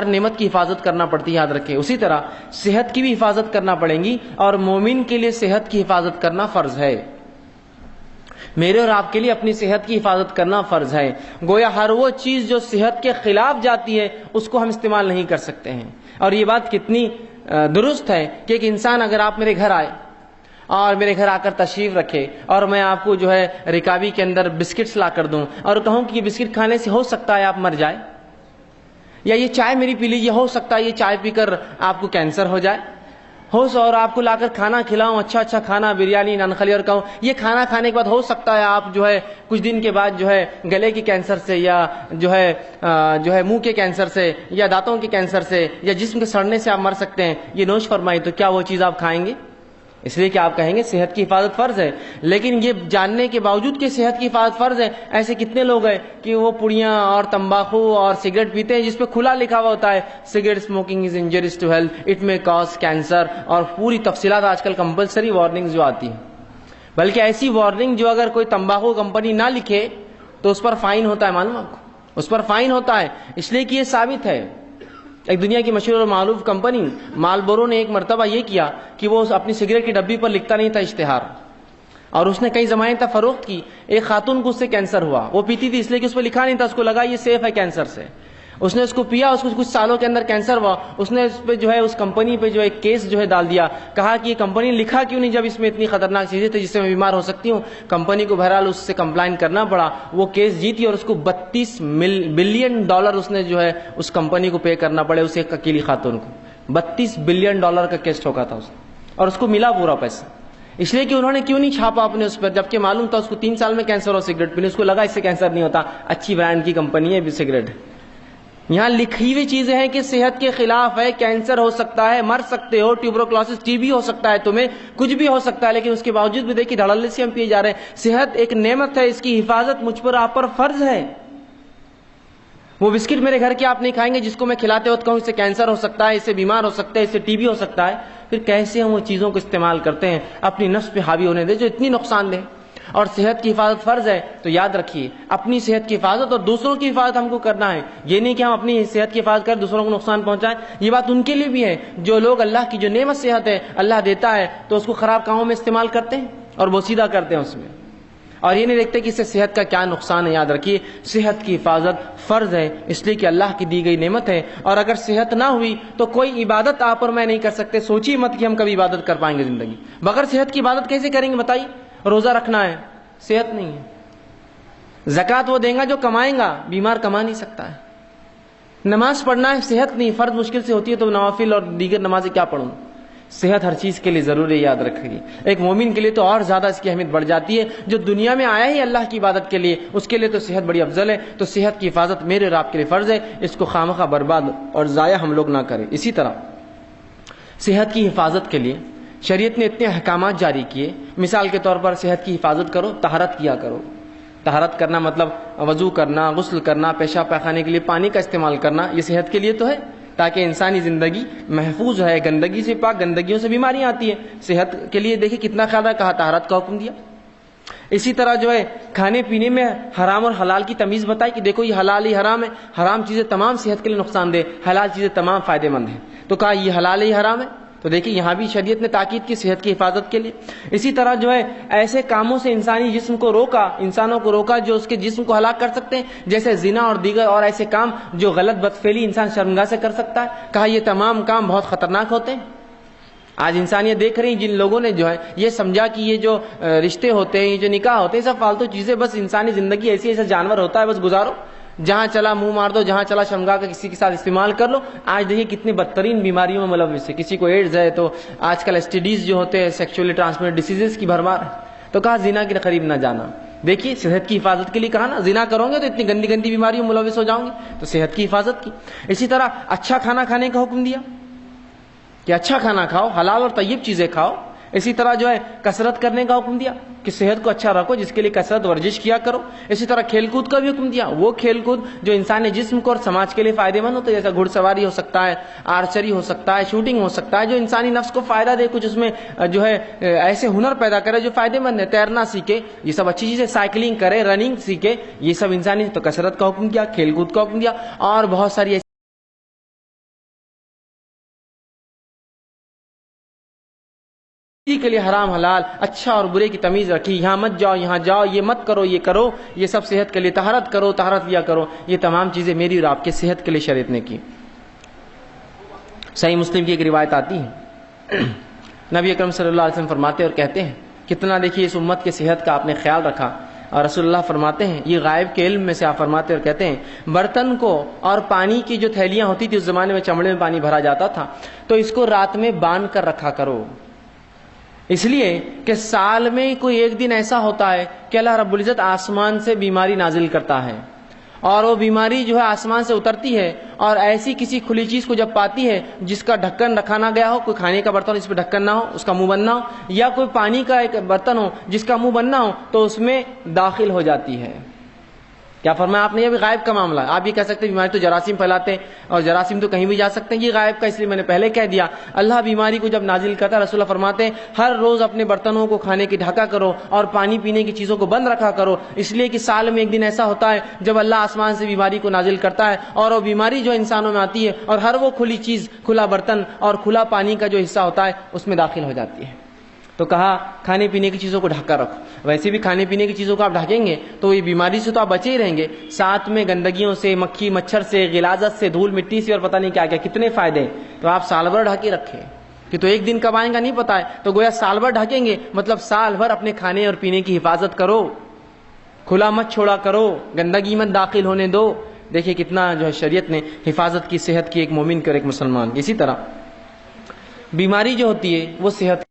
ہر نعمت کی حفاظت کرنا پڑتی ہے، یاد رکھیں۔ اسی طرح صحت کی بھی حفاظت کرنا پڑیں گی، اور مومن کے لیے صحت کی حفاظت کرنا فرض ہے۔ میرے اور آپ کے لیے اپنی صحت کی حفاظت کرنا فرض ہے۔ گویا ہر وہ چیز جو صحت کے خلاف جاتی ہے اس کو ہم استعمال نہیں کر سکتے ہیں۔ اور یہ بات کتنی درست ہے کہ ایک انسان اگر آپ میرے گھر آئے اور میرے گھر آ کر تشریف رکھے اور میں آپ کو رکابی کے اندر بسکٹس لا کر دوں اور کہوں کہ یہ بسکٹ کھانے سے ہو سکتا ہے آپ مر جائے، یا یہ چائے میری پی لیجیے، ہو سکتا ہے یہ چائے پی کر آپ کو کینسر ہو جائے، اور آپ کو لا کر کھانا کھلاؤں، اچھا کھانا، بریانی، نان خلی، اور کہوں یہ کھانا کھانے کے بعد ہو سکتا ہے آپ کچھ دن کے بعد گلے کے کینسر سے، یا منہ کے کینسر سے، یا دانتوں کے کینسر سے، یا جسم کے سڑنے سے آپ مر سکتے ہیں، یہ نوش فرمائی، تو کیا وہ چیز آپ کھائیں گے؟ اس لیے کہ آپ کہیں گے صحت کی حفاظت فرض ہے۔ لیکن یہ جاننے کے باوجود کہ صحت کی حفاظت فرض ہے، ایسے کتنے لوگ ہیں کہ وہ پڑیاں اور تمباکو اور سگریٹ پیتے ہیں جس پہ کھلا لکھا ہوا ہوتا ہے cigarette smoking is injurious to health, it may cause cancer, اور پوری تفصیلات آج کل کمپلسری وارننگ جو آتی ہیں، بلکہ ایسی وارننگ جو اگر کوئی تمباکو کمپنی نہ لکھے تو اس پر فائن ہوتا ہے، معلوم آپ کو، اس پر فائن ہوتا ہے، اس لیے کہ یہ ثابت ہے۔ ایک دنیا کی مشہور اور معروف کمپنی مالبورو نے ایک مرتبہ یہ کیا کہ وہ اپنی سگریٹ کی ڈبی پر لکھتا نہیں تھا اشتہار، اور اس نے کئی زمانے تک فروخت کی۔ ایک خاتون کو اس سے کینسر ہوا، وہ پیتی تھی اس لیے کہ اس پہ لکھا نہیں تھا، اس کو لگا یہ سیف ہے کینسر سے، اس نے اس کو پیا، اس کو کچھ سالوں کے اندر کینسر ہوا، اس نے اس پہ اس کمپنی پہ ایک کیس ڈال دیا، کہا کہ یہ کمپنی نے لکھا کیوں نہیں جب اس میں اتنی خطرناک چیزیں تھیں جس سے میں بیمار ہو سکتی ہوں۔ کمپنی کو بہرحال اس سے کمپلائن کرنا پڑا، وہ کیس جیتی اور اس کو $32 بلین اس نے اس کمپنی کو پے کرنا پڑے، اس ایک اکیلی خاتون کو $32 بلین کا کیس ٹھوکا تھا اس نے، اور اس کو ملا پورا پیسہ، اس لیے کہ انہوں نے کیوں نہیں چھاپا اپنے اس پر، جبکہ معلوم تھا اس کو 3 سال میں کینسر ہو سگریٹ پینے، اس کو لگا اس سے کینسر نہیں ہوتا، اچھی برانڈ کی کمپنی ہے سگریٹ۔ یہاں لکھی ہوئی چیزیں ہیں کہ صحت کے خلاف ہے، کینسر ہو سکتا ہے، مر سکتے ہو، ٹیوبروکلوسس ٹی بی ہو سکتا ہے، تمہیں کچھ بھی ہو سکتا ہے، لیکن اس کے باوجود بھی دیکھیے دھڑلے سے ہم پیے جا رہے ہیں۔ صحت ایک نعمت ہے، اس کی حفاظت مجھ پر آپ پر فرض ہے۔ وہ بسکٹ میرے گھر کے آپ نہیں کھائیں گے جس کو میں کھلاتے وقت کہوں اس سے کینسر ہو سکتا ہے، اس سے بیمار ہو سکتا ہے، اس سے ٹی بی ہو سکتا ہے، پھر کیسے ہم وہ چیزوں کو استعمال کرتے ہیں اپنی نفس پہ حاوی ہونے دے جو اتنی نقصان دہ۔ اور صحت کی حفاظت فرض ہے، تو یاد رکھیے اپنی صحت کی حفاظت اور دوسروں کی حفاظت ہم کو کرنا ہے۔ یہ نہیں کہ ہم اپنی صحت کی حفاظت کر دوسروں کو نقصان پہنچائیں، یہ بات ان کے لیے بھی ہے جو لوگ اللہ کی جو نعمت صحت ہے اللہ دیتا ہے تو اس کو خراب کاموں میں استعمال کرتے ہیں اور بوسیدہ کرتے ہیں اس میں، اور یہ نہیں دیکھتے کہ اس سے صحت کا کیا نقصان ہے۔ یاد رکھیے صحت کی حفاظت فرض ہے، اس لیے کہ اللہ کی دی گئی نعمت ہے، اور اگر صحت نہ ہوئی تو کوئی عبادت آپ اور میں نہیں کر سکتے۔ سوچیے مت کہ ہم کبھی عبادت کر پائیں گے زندگی بغیر صحت کی عبادت کیسے کریں گے بتائیے؟ روزہ رکھنا ہے، صحت نہیں ہے، زکوٰۃ وہ دیں گا جو کمائیں گا، بیمار کما نہیں سکتا ہے، نماز پڑھنا ہے، صحت نہیں، فرض مشکل سے ہوتی ہے تو نوافل اور دیگر نمازیں کیا پڑھوں؟ صحت ہر چیز کے لیے ضروری ہے، یاد رکھیے۔ ایک مومن کے لیے تو اور زیادہ اس کی اہمیت بڑھ جاتی ہے، جو دنیا میں آیا ہی اللہ کی عبادت کے لیے، اس کے لیے تو صحت بڑی افضل ہے۔ تو صحت کی حفاظت میرے اور آپ کے لیے فرض ہے، اس کو خواہ برباد اور ضائع ہم لوگ نہ کریں۔ اسی طرح صحت کی حفاظت کے لیے شریعت نے اتنے احکامات جاری کیے، مثال کے طور پر صحت کی حفاظت کرو، طہارت کیا کرو۔ طہارت کرنا مطلب وضو کرنا، غسل کرنا، پیشاب پاخانے کے لیے پانی کا استعمال کرنا، یہ صحت کے لیے تو ہے تاکہ انسانی زندگی محفوظ ہے، گندگی سے پاک، گندگیوں سے بیماریاں آتی ہیں، صحت کے لیے دیکھیں کتنا خیال ہے، کہا طہارت کا حکم دیا۔ اسی طرح کھانے پینے میں حرام اور حلال کی تمیز بتائی کہ دیکھو یہ حلال ہی حرام ہے، حرام چیزیں تمام صحت کے لیے نقصان دہ، حلال چیزیں تمام فائدے مند ہیں، تو کہا یہ حلال ہی حرام ہے، تو دیکھیں یہاں بھی شریعت نے تاکید کی صحت کی حفاظت کے لیے۔ اسی طرح ایسے کاموں سے انسانی جسم کو روکا، انسانوں کو روکا جو اس کے جسم کو ہلاک کر سکتے ہیں، جیسے زنا اور دیگر اور ایسے کام جو غلط بدفعلی انسان شرمگاہ سے کر سکتا ہے، کہا یہ تمام کام بہت خطرناک ہوتے ہیں۔ آج انسانیت دیکھ رہی جن لوگوں نے یہ سمجھا کہ یہ جو رشتے ہوتے ہیں، یہ جو نکاح ہوتے ہیں، سب فالتو چیزیں، بس انسانی زندگی ایسی ایسا جانور ہوتا ہے، بس گزارو، جہاں چلا منہ مار دو، جہاں چلا شرمگاہ کا کسی کے ساتھ استعمال کر لو۔ آج دیکھیے کتنی بدترین بیماریوں میں ملوث ہے، کسی کو ایڈز ہے تو آج کل STDs جو ہوتے ہیں سیکشولی ٹرانسمیٹڈ ڈیسیزز کی بھرمار ہے، تو کہا زنا کے قریب نہ جانا۔ دیکھیے صحت کی حفاظت کے لیے کہا نا، زنا کرو گے تو اتنی گندی گندی بیماریوں میں ملوث ہو جاؤں گے، تو صحت کی حفاظت کی۔ اسی طرح اچھا کھانا کھانے کا حکم دیا کہ اچھا کھانا کھاؤ، حلال اور طیب چیزیں کھاؤ۔ اسی طرح کثرت کرنے کا حکم دیا کہ صحت کو اچھا رکھو، جس کے لیے کثرت ورزش کیا کرو۔ اسی طرح کھیل کود کا بھی حکم دیا، وہ کھیل کود جو انسانی جسم کو اور سماج کے لیے فائدے مند ہوتا ہے، جیسا گھڑ سواری ہو سکتا ہے، آرچری ہو سکتا ہے، شوٹنگ ہو سکتا ہے، جو انسانی نفس کو فائدہ دے، کچھ اس میں ایسے ہنر پیدا کرے جو فائدے مند ہے، تیرنا سیکھے، یہ سب اچھی چیزیں، سائیکلنگ کرے، رننگ سیکھے، یہ سب انسانی تو کثرت کا حکم دیا، کھیل کود کا حکم دیا، اور بہت ساری کے لیے حرام حلال، اچھا اور برے کی تمیز رکھی، یہاں مت جاؤ یہاں جاؤ، یہ مت کرو یہ کرو، یہ سب صحت کے لیے، طہارت کرو طہارت لیا کرو، یہ تمام چیزیں میری اور آپ کے صحت کے لیے شریعت نے کی۔ صحیح مسلم کی ایک روایت آتی ہے، نبی اکرم صلی اللہ علیہ وسلم فرماتے اور کہتے ہیں کتنا دیکھیے اس امت کے صحت کا آپ نے خیال رکھا، اور رسول اللہ فرماتے ہیں، یہ غائب کے علم میں سے آپ فرماتے اور کہتے ہیں برتن کو اور پانی کی جو تھیلیاں ہوتی تھی اس زمانے میں چمڑے میں پانی بھرا جاتا تھا، تو اس کو رات میں باندھ کر رکھا کرو، اس لیے کہ سال میں کوئی ایک دن ایسا ہوتا ہے کہ اللہ رب العزت آسمان سے بیماری نازل کرتا ہے، اور وہ بیماری جو ہے آسمان سے اترتی ہے، اور ایسی کسی کھلی چیز کو جب پاتی ہے جس کا ڈھکن رکھا نہ گیا ہو، کوئی کھانے کا برتن جس پہ ڈھکن نہ ہو اس کا منہ بند نہ ہو، یا کوئی پانی کا ایک برتن ہو جس کا منہ بند نہ ہو، تو اس میں داخل ہو جاتی ہے۔ کیا فرمایا آپ نے؟ یہ بھی غائب کا معاملہ ہے۔ آپ یہ کہہ سکتے ہیں بیماری تو جراثیم پھیلاتے ہیں اور جراثیم تو کہیں بھی جا سکتے ہیں، یہ غائب کا، اس لیے میں نے پہلے کہہ دیا۔ اللہ بیماری کو جب نازل کرتا ہے، رسول اللہ فرماتے ہیں ہر روز اپنے برتنوں کو کھانے کی ڈھکا کرو اور پانی پینے کی چیزوں کو بند رکھا کرو، اس لیے کہ سال میں ایک دن ایسا ہوتا ہے جب اللہ آسمان سے بیماری کو نازل کرتا ہے، اور وہ بیماری جو انسانوں میں آتی ہے اور ہر وہ کھلی چیز، کھلا برتن اور کھلا پانی کا جو حصہ ہوتا ہے اس میں داخل ہو جاتی ہے۔ تو کہا کھانے پینے کی چیزوں کو ڈھک کر رکھو، ویسے بھی کھانے پینے کی چیزوں کو آپ ڈھکیں گے تو یہ بیماری سے تو آپ بچے ہی رہیں گے، ساتھ میں گندگیوں سے، مکھی مچھر سے، غلاظت سے، دھول مٹی سے، اور پتہ نہیں کیا کیا کتنے فائدے ہیں۔ تو آپ سال بھر ڈھکے رکھیں، کہ تو ایک دن کب آئیں گا نہیں پتا ہے، تو گویا سال بھر ڈھکیں گے، مطلب سال بھر اپنے کھانے اور پینے کی حفاظت کرو، کھلا مت چھوڑا کرو، گندگی مت داخل ہونے دو۔ دیکھیے کتنا جو ہے شریعت نے حفاظت کی، صحت کی، ایک مومن کی اور ایک مسلمان کی۔ اسی طرح بیماری جو ہوتی ہے وہ صحت